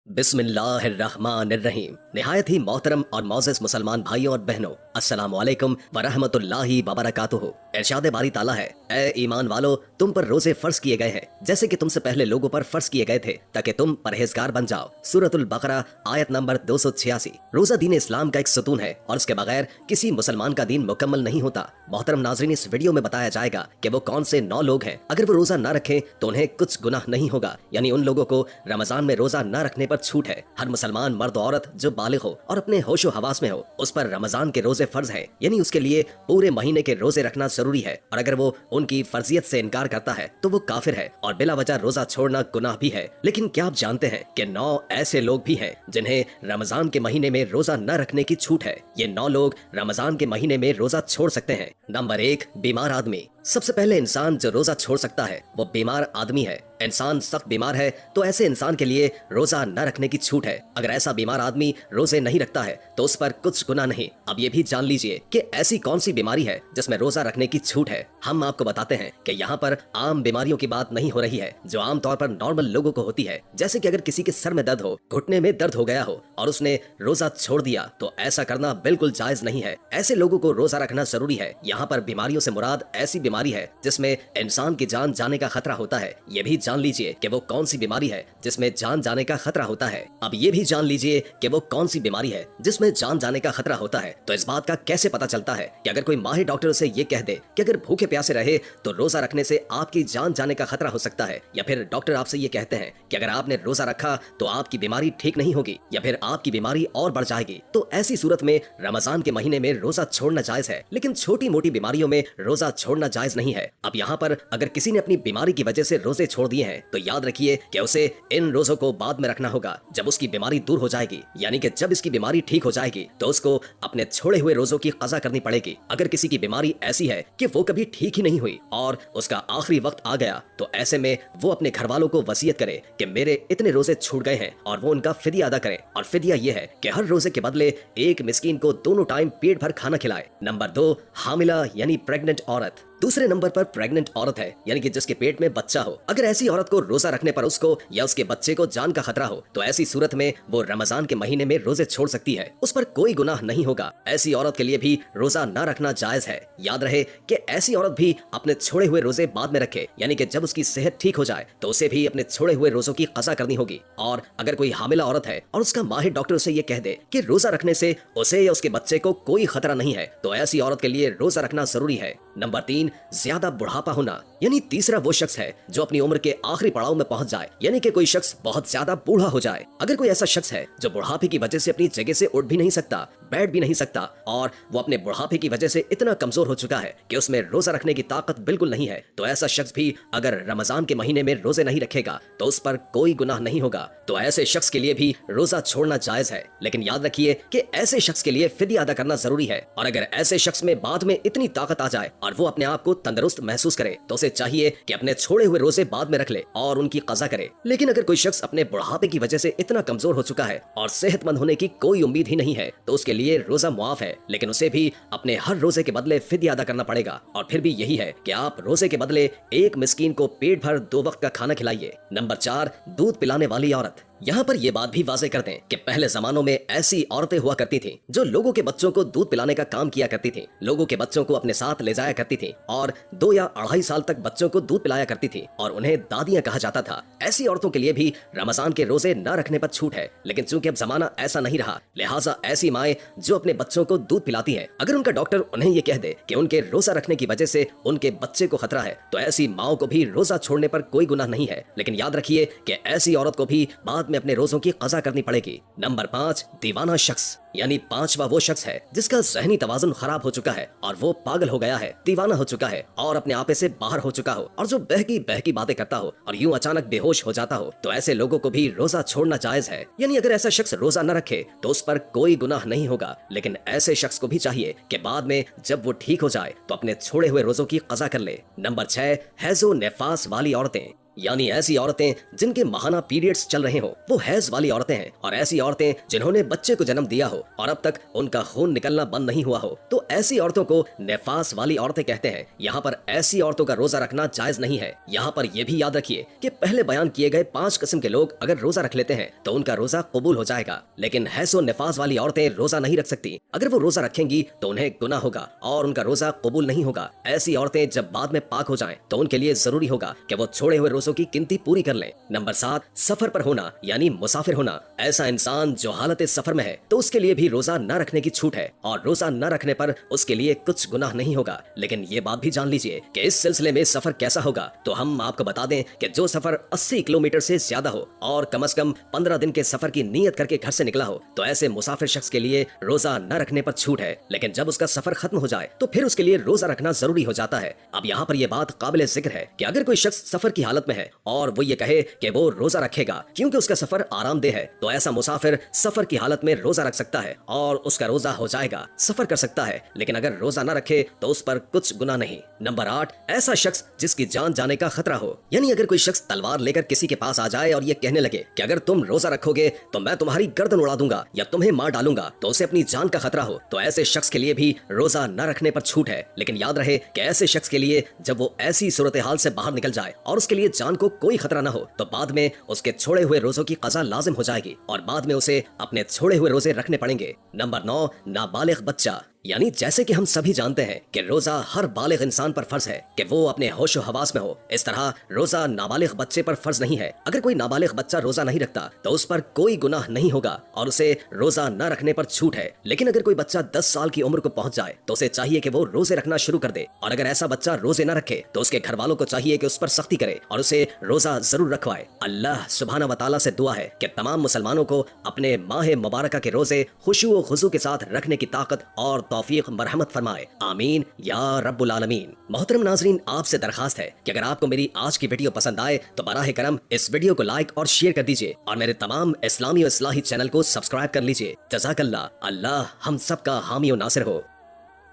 बिस्मिल्लाहिर्रहमानिर्रहीम। निहायत ही मोहतरम और मोअज़्ज़ज़ मुसलमान भाइयों और बहनों, अस्सलामु अलैकुम वरहमतुल्लाहि वबरकातुहू। इरशाद बारी ताला है, ए ईमान वालो, तुम पर रोजे फर्ज किए गए हैं जैसे कि तुमसे पहले लोगों पर फर्ज किए गए थे ताकि तुम परहेजगार बन जाओ। सूरतुल बकरा आयत नंबर 286। रोजा दीन इस्लाम का एक सतून है और इसके बगैर किसी मुसलमान का दीन मुकम्मल नहीं होता। मोहतरम नाज़रीन, इस वीडियो में बताया जाएगा कि वो कौन से 9 लोग हैं, अगर वो रोजा न रखें तो उन्हें कुछ गुनाह नहीं होगा। यानी उन लोगों को रमजान में रोजा न रखने पर छूट है। हर मुसलमान मर्द औरत जो बालिग हो और अपने होशो हवास में हो, उस पर रमजान के रोजे फर्ज हैं। यानी उसके लिए पूरे महीने के रोजे रखना जरूरी है और अगर वो उनकी फर्जियत से इनकार करता है तो वो काफिर है और बिला वजह रोजा छोड़ना गुनाह भी है। लेकिन क्या आप जानते हैं कि 9 ऐसे लोग भी हैं जिन्हें रमजान के महीने में रोजा न रखने की छूट है। ये 9 लोग रमजान के महीने में रोजा छोड़ सकते हैं। नंबर 1, बीमार आदमी। सबसे पहले इंसान जो रोजा छोड़ सकता है वो बीमार आदमी है। इंसान सख्त बीमार है तो ऐसे इंसान के लिए रोजा न रखने की छूट है। अगर ऐसा बीमार आदमी रोजे नहीं रखता है तो उस पर कुछ गुनाह नहीं। अब ये भी जान लीजिए कि ऐसी कौन सी बीमारी है जिसमें रोजा रखने की छूट है। हम आपको बताते हैं कि यहाँ पर आम बीमारियों की बात नहीं हो रही है जो आम तौर पर नॉर्मल लोगों को होती है। जैसे कि अगर किसी के सर में दर्द हो, घुटने में दर्द हो गया हो और उसने रोजा छोड़ दिया तो ऐसा करना बिल्कुल जायज नहीं है। ऐसे लोगों को रोजा रखना जरूरी है। यहाँ पर बीमारियों से मुराद ऐसी बीमारी है जिसमें इंसान की जान जाने का खतरा होता है। ये भी जान लीजिए कि वो कौन सी बीमारी है जिसमें जान जाने का खतरा होता है। अब ये भी जान लीजिए कि वो कौन सी बीमारी है जिसमें जान जाने का खतरा होता है। तो इस बात का कैसे पता चलता है कि अगर कोई माहिर डॉक्टर से ये कह दे कि अगर भूखे प्यासे रहे तो रोजा रखने से आपकी जान जाने का खतरा हो सकता है, या फिर डॉक्टर आपसे ये कहते हैं कि अगर आपने रोजा रखा तो आपकी बीमारी ठीक नहीं होगी या फिर आपकी बीमारी और बढ़ जाएगी, तो ऐसी सूरत में रमजान के महीने में रोजा छोड़ना जायज है। लेकिन छोटी मोटी बीमारियों में रोजा छोड़ना जायज नहीं है। अब यहाँ पर अगर किसी ने अपनी बीमारी की वजह से रोजे छोड़ दिए हैं तो याद रखिए कि उसे इन रोजों को बाद में रखना होगा जब उसकी बीमारी दूर हो जाएगी। यानी कि जब इसकी बीमारी ठीक हो जाएगी तो उसको अपने छोड़े हुए रोजों की कज़ा करनी पड़ेगी। अगर किसी की बीमारी ऐसी है कि वो कभी ठीक ही नहीं हुई और उसका आखिरी वक्त आ गया तो ऐसे में वो अपने घर वालों को वसीयत करे कि मेरे इतने रोजे छूट गए हैं और वो उनका फिदिया अदा करें। और फिदिया ये है कि हर रोजे के बदले एक मिस्कीन को दोनों टाइम पेट भर खाना खिलाए। नंबर 2, हामिला यानी प्रेग्नेंट औरत। दूसरे नंबर पर प्रेग्नेंट औरत है, यानी कि जिसके पेट में बच्चा हो। अगर ऐसी औरत को रोजा रखने पर उसको या उसके बच्चे को जान का खतरा हो तो ऐसी सूरत में वो रमजान के महीने में रोजे छोड़ सकती है। उस पर कोई गुनाह नहीं होगा। ऐसी औरत के लिए भी रोजा न रखना जायज है। याद रहे कि ऐसी औरत भी अपने छोड़े हुए रोजे बाद में रखे, यानी कि जब उसकी सेहत ठीक हो जाए तो उसे भी अपने छोड़े हुए रोजों की कज़ा करनी होगी। और अगर कोई हामिला औरत है और उसका माहिर डॉक्टर उसे ये कह दे कि रोजा रखने से उसे या उसके बच्चे को कोई खतरा नहीं है तो ऐसी औरत के लिए रोजा रखना जरूरी है। नंबर 3, ज्यादा बुढ़ापा होना। यानी तीसरा वो शख्स है जो अपनी उम्र के आखिरी पड़ाव में पहुंच जाए, यानी कि कोई शख्स बहुत ज्यादा बूढ़ा हो जाए। अगर कोई ऐसा शख्स है जो बुढ़ापे की वजह से अपनी जगह से उठ भी नहीं सकता, बैठ भी नहीं सकता और वो अपने बुढ़ापे की वजह से इतना कमजोर हो चुका है कि उसमें रोजा रखने की ताकत बिल्कुल नहीं है, तो ऐसा शख्स भी अगर रमजान के महीने में रोजे नहीं रखेगा तो उस पर कोई गुनाह नहीं होगा। तो ऐसे शख्स के लिए भी रोजा छोड़ना जायज है। लेकिन याद रखिए कि ऐसे शख्स के लिए फिदिया अदा करना जरूरी है। और अगर ऐसे शख्स में बाद में इतनी ताकत आ जाए और वो अपने आप को तंदुरुस्त महसूस करे तो उसे चाहिए कि अपने छोड़े हुए रोजे बाद में रख ले और उनकी कज़ा करे। लेकिन अगर कोई शख्स अपने बुढ़ापे की वजह से इतना कमजोर हो चुका है और सेहतमंद होने की कोई उम्मीद ही नहीं है तो उसके लिए रोजा मुआफ है, लेकिन उसे भी अपने हर रोजे के बदले फिदिया अदा करना पड़ेगा। और फिर भी यही है कि आप रोजे के बदले एक मिस्कीन को पेट भर 2 वक्त का खाना खिलाइए। नंबर 4, दूध पिलाने वाली औरत। यहाँ पर ये बात भी वाज़ेह कर दें कि पहले जमानों में ऐसी औरतें हुआ करती थीं जो लोगों के बच्चों को दूध पिलाने का काम किया करती थीं। लोगों के बच्चों को अपने साथ ले जाया करती थीं और 2 या 2.5 साल तक बच्चों को दूध पिलाया करती थीं और उन्हें दादियां कहा जाता था। ऐसी औरतों के लिए भी रमजान के रोजे न रखने पर छूट है। लेकिन चूंकि अब जमाना ऐसा नहीं रहा, लिहाजा ऐसी माएं जो अपने बच्चों को दूध पिलाती हैं, अगर उनका डॉक्टर उन्हें ये कह दे कि उनके रोजा रखने की वजह से उनके बच्चे को खतरा है तो ऐसी माओ को भी रोजा छोड़ने पर कोई गुनाह नहीं है। लेकिन याद रखिए कि ऐसी औरत को भी बाद में अपने रोजों की कज़ा करनी पड़ेगी। नंबर 5, दीवाना शख्स। यानी 5वां वो शख्स है जिसका ज़हनी तवाज़ुन खराब हो चुका है और वो पागल हो गया है, दीवाना हो चुका है और अपने आपे से बाहर हो चुका हो और जो बहकी बातें करता हो और यूं अचानक बेहोश हो जाता हो, तो ऐसे लोगों को भी रोजा छोड़ना जायज है। यानी अगर ऐसा शख्स रोजा न रखे तो उस पर कोई गुनाह नहीं होगा। लेकिन ऐसे शख्स को भी चाहिए कि बाद में जब वो ठीक हो जाए तो अपने छोड़े हुए रोजों की कज़ा कर ले। नंबर 6, हैज़ो नेफास वाली औरतें। यानी ऐसी औरतें जिनके माहाना पीरियड्स चल रहे हो, वो हैज वाली औरतें हैं, और ऐसी औरतें जिन्होंने बच्चे को जन्म दिया हो और अब तक उनका खून निकलना बंद नहीं हुआ हो, तो ऐसी औरतों को निफास वाली औरतें कहते हैं। यहाँ पर ऐसी औरतों का रोजा रखना जायज नहीं है। यहाँ पर यह भी याद रखिए कि पहले बयान किए गए 5 किस्म के लोग अगर रोजा रख लेते हैं तो उनका रोजा कबूल हो जाएगा, लेकिन हैसो निफास वाली औरतें रोजा नहीं रख सकती। अगर वो रोजा रखेंगी तो उन्हें गुनाह होगा और उनका रोजा कबूल नहीं होगा। ऐसी औरतें जब बाद में पाक हो जाएं तो उनके लिए जरूरी होगा कि वो छोड़े हुए रोजों की गिनती पूरी कर लें। नंबर 7, सफर पर होना यानी मुसाफिर होना। ऐसा इंसान जो हालत सफर में है तो उसके लिए भी रोजा न रखने की छूट है, और रोजा न रखने पर उसके लिए कुछ गुनाह नहीं होगा। लेकिन ये बात भी जान लीजिए कि इस सिलसिले में सफर कैसा होगा, तो हम आपको बता दें कि जो सफर 80 किलोमीटर से ज्यादा हो और कम से कम 15 दिन के सफर की नीयत करके घर से निकला हो, तो ऐसे मुसाफिर शख्स के लिए रोजा न रखने पर छूट है। लेकिन जब उसका सफर खत्म हो जाए तो फिर उसके लिए रोजा रखना जरूरी हो जाता है। अब यहाँ पर यह बात काबिल जिक्र है कि अगर कोई शख्स सफर की हालत में है और वो ये कहे कि वो रोजा रखेगा क्योंकि उसका सफर आरामदेह है, तो ऐसा मुसाफिर सफर की हालत में रोजा रख सकता है और उसका रोजा हो जाएगा, सफर कर सकता है। लेकिन अगर रोजा न रखे तो उस पर कुछ गुनाह नहीं। नंबर 8, ऐसा शख्स जिसकी जान जाने का खतरा हो। यानी अगर कोई शख्स तलवार लेकर किसी के पास आ जाए और ये कहने लगे कि अगर तुम रोजा रखोगे तो मैं तुम्हारी गर्दन उड़ा दूंगा या तुम्हें मार डालूंगा, तो उसे अपनी जान का खतरा हो, तो ऐसे शख्स के लिए भी रोजा न रखने पर छूट है। लेकिन याद रहे कि ऐसे शख्स के लिए जब वो ऐसी सूरत हाल से बाहर निकल जाए और उसके लिए जान को कोई खतरा न हो, तो बाद में उसके छोड़े हुए रोजों की कज़ा लाजिम हो जाएगी और बाद में उसे अपने छोड़े हुए रोजे रखने पड़ेंगे। नंबर 9, नाबालिग बच्चा। यानी जैसे कि हम सभी जानते हैं कि रोजा हर बालिग इंसान पर फर्ज है कि वो अपने होश और हवास में हो, इस तरह रोजा नाबालिग बच्चे पर फर्ज नहीं है। अगर कोई नाबालिग बच्चा रोजा नहीं रखता तो उस पर कोई गुनाह नहीं होगा और उसे रोजा न रखने पर छूट है। लेकिन अगर कोई बच्चा 10 साल की उम्र को पहुंच जाए तो उसे चाहिए कि वो रोजे रखना शुरू कर दे, और अगर ऐसा बच्चा रोजे न रखे तो उसके घर वालों को चाहिए कि उस पर सख्ती करे और उसे रोजा जरूर रखवाए। अल्लाह सुब्हाना व तआला से दुआ है कि तमाम मुसलमानों को अपने माह मुबारका के रोजे खुशू व खुजू के साथ रखने की ताकत और तौफीक मरहमत फरमाए। आमीन या रब्बुल आलमीन। मोहतरम नाजरीन, आपसे दरखास्त है कि अगर आपको मेरी आज की वीडियो पसंद आए तो बराह करम इस वीडियो को लाइक और शेयर कर दीजिए और मेरे तमाम इस्लामी और इस्लाही चैनल को सब्सक्राइब कर लीजिए। जज़ाकल्लाह। अल्लाह हम सब का हामी और नासिर हो।